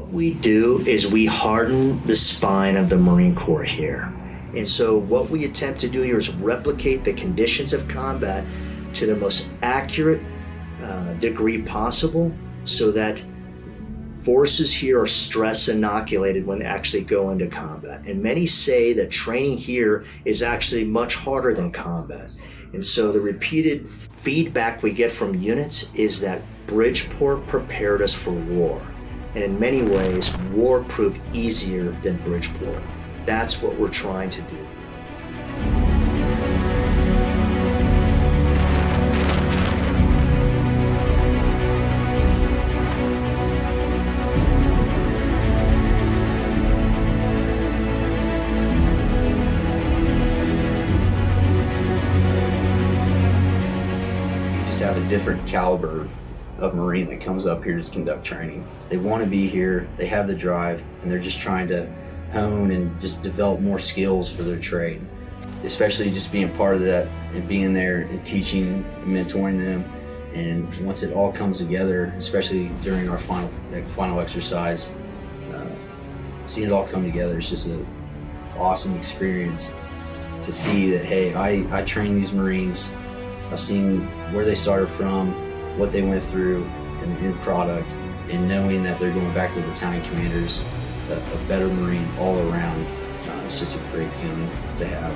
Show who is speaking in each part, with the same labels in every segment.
Speaker 1: What we do is we harden the spine of the Marine Corps here. And so what we attempt to do here is replicate the conditions of combat to the most accurate degree possible so that forces here are stress inoculated when they actually go into combat. And many say that training here is actually much harder than combat. And so the repeated feedback we get from units is that Bridgeport prepared us for war. And in many ways, war proved easier than Bridgeport. That's what we're trying to do.
Speaker 2: We just have a different caliber of Marine that comes up here to conduct training. They want to be here, they have the drive, and they're just trying to hone and just develop more skills for their trade. Especially just being part of that and being there and teaching, mentoring them. And once it all comes together, especially during our final exercise, seeing it all come together, it's just an awesome experience to see that, hey, I train these Marines, I've seen where they started from, what they went through, and the end product, and knowing that they're going back to the battalion commanders, a better Marine all around. It's just a great feeling to have.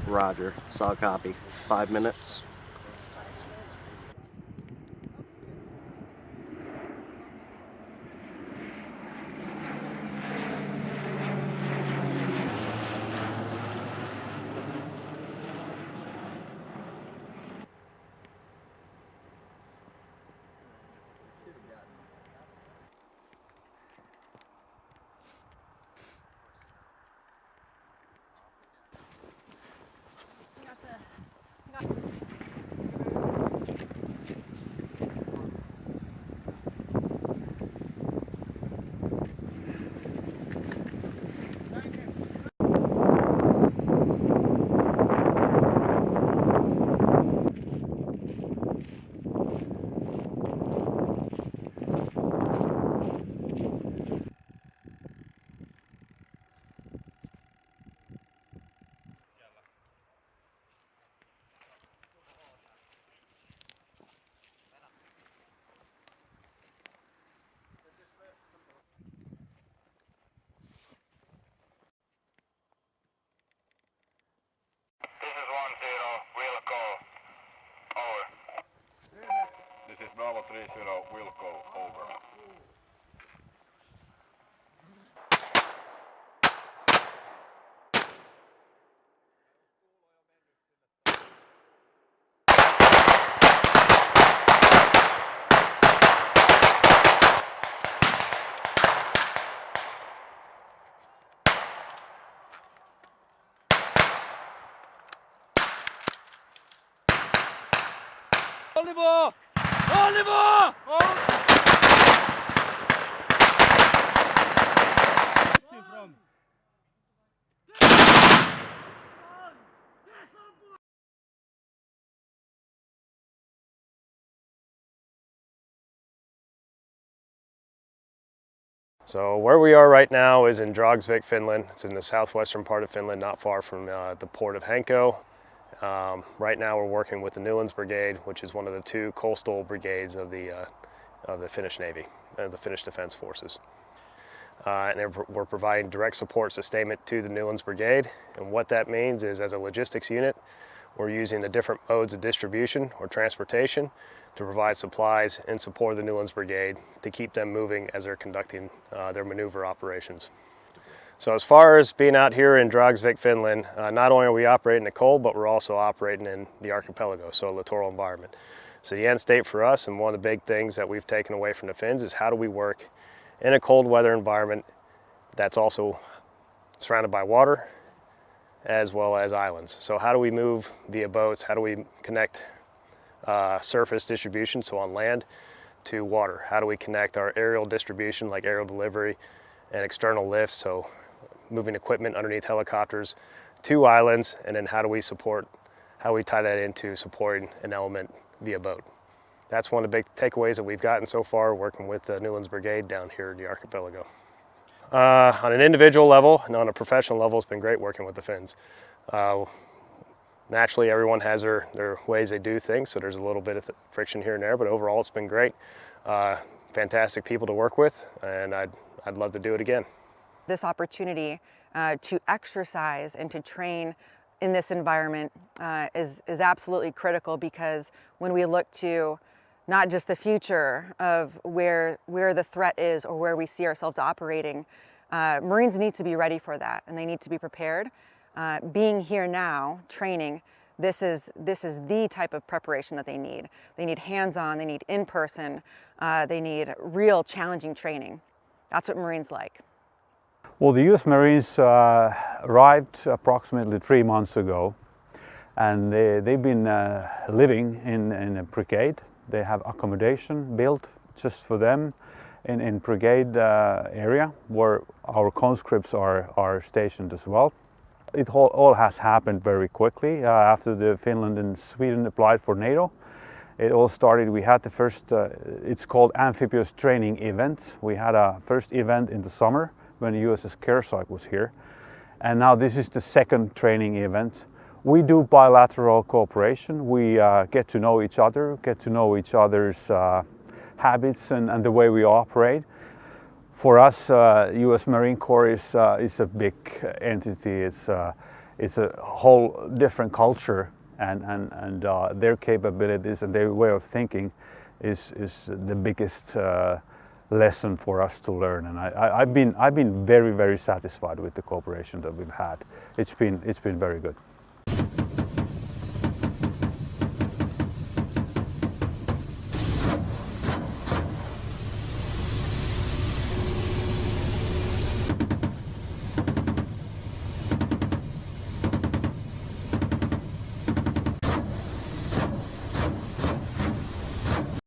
Speaker 3: Roger. Solid copy. 5 minutes.
Speaker 4: This is Bravo 30, Wilco, over.
Speaker 5: Oliver! Oliver!
Speaker 6: So where we are right now is in Dragsvik, Finland. It's in the southwestern part of Finland, not far from the port of Hanko. Right now we're working with the Newlands Brigade, which is one of the two coastal brigades of the Finnish Navy, the Finnish Defense Forces. And we're providing direct support sustainment to the Newlands Brigade. And what that means is, as a logistics unit, we're using the different modes of distribution or transportation to provide supplies in support of the Newlands Brigade to keep them moving as they're conducting their maneuver operations. So as far as being out here in Dragsvik, Finland, not only are we operating in the cold, but we're also operating in the archipelago, so a littoral environment. So the end state for us, and one of the big things that we've taken away from the Finns, is how do we work in a cold weather environment that's also surrounded by water as well as islands. So how do we move via boats? How do we connect surface distribution, so on land, to water? How do we connect our aerial distribution, like aerial delivery and external lifts, so moving equipment underneath helicopters, to islands? And then how do we tie that into supporting an element via boat? That's one of the big takeaways that we've gotten so far working with the Newlands Brigade down here in the archipelago. On an individual level and on a professional level, it's been great working with the Finns. Naturally, everyone has their ways they do things, so there's a little bit of friction here and there, but overall it's been great. Fantastic people to work with, and I'd love to do it again.
Speaker 7: This opportunity to exercise and to train in this environment is absolutely critical, because when we look to not just the future of where the threat is or where we see ourselves operating, Marines need to be ready for that, and they need to be prepared. Being here now, training, this is the type of preparation that they need. They need hands-on, they need in-person, they need real challenging training. That's what Marines like.
Speaker 8: Well, the U.S. Marines arrived approximately 3 months ago, and they've been living in a brigade. They have accommodation built just for them in brigade area, where our conscripts are stationed as well. It all has happened very quickly after the Finland and Sweden applied for NATO. It all started, we had the first, it's called amphibious training event. We had a first event in the summer when the USS Kearsarge was here. And now this is the second training event. We do bilateral cooperation. We get to know each other, get to know each other's habits and the way we operate. For us, U.S. Marine Corps is a big entity. it's a whole different culture, and their capabilities and their way of thinking is the biggest lesson for us to learn. And I've been very satisfied with the cooperation that we've had. It's been very good.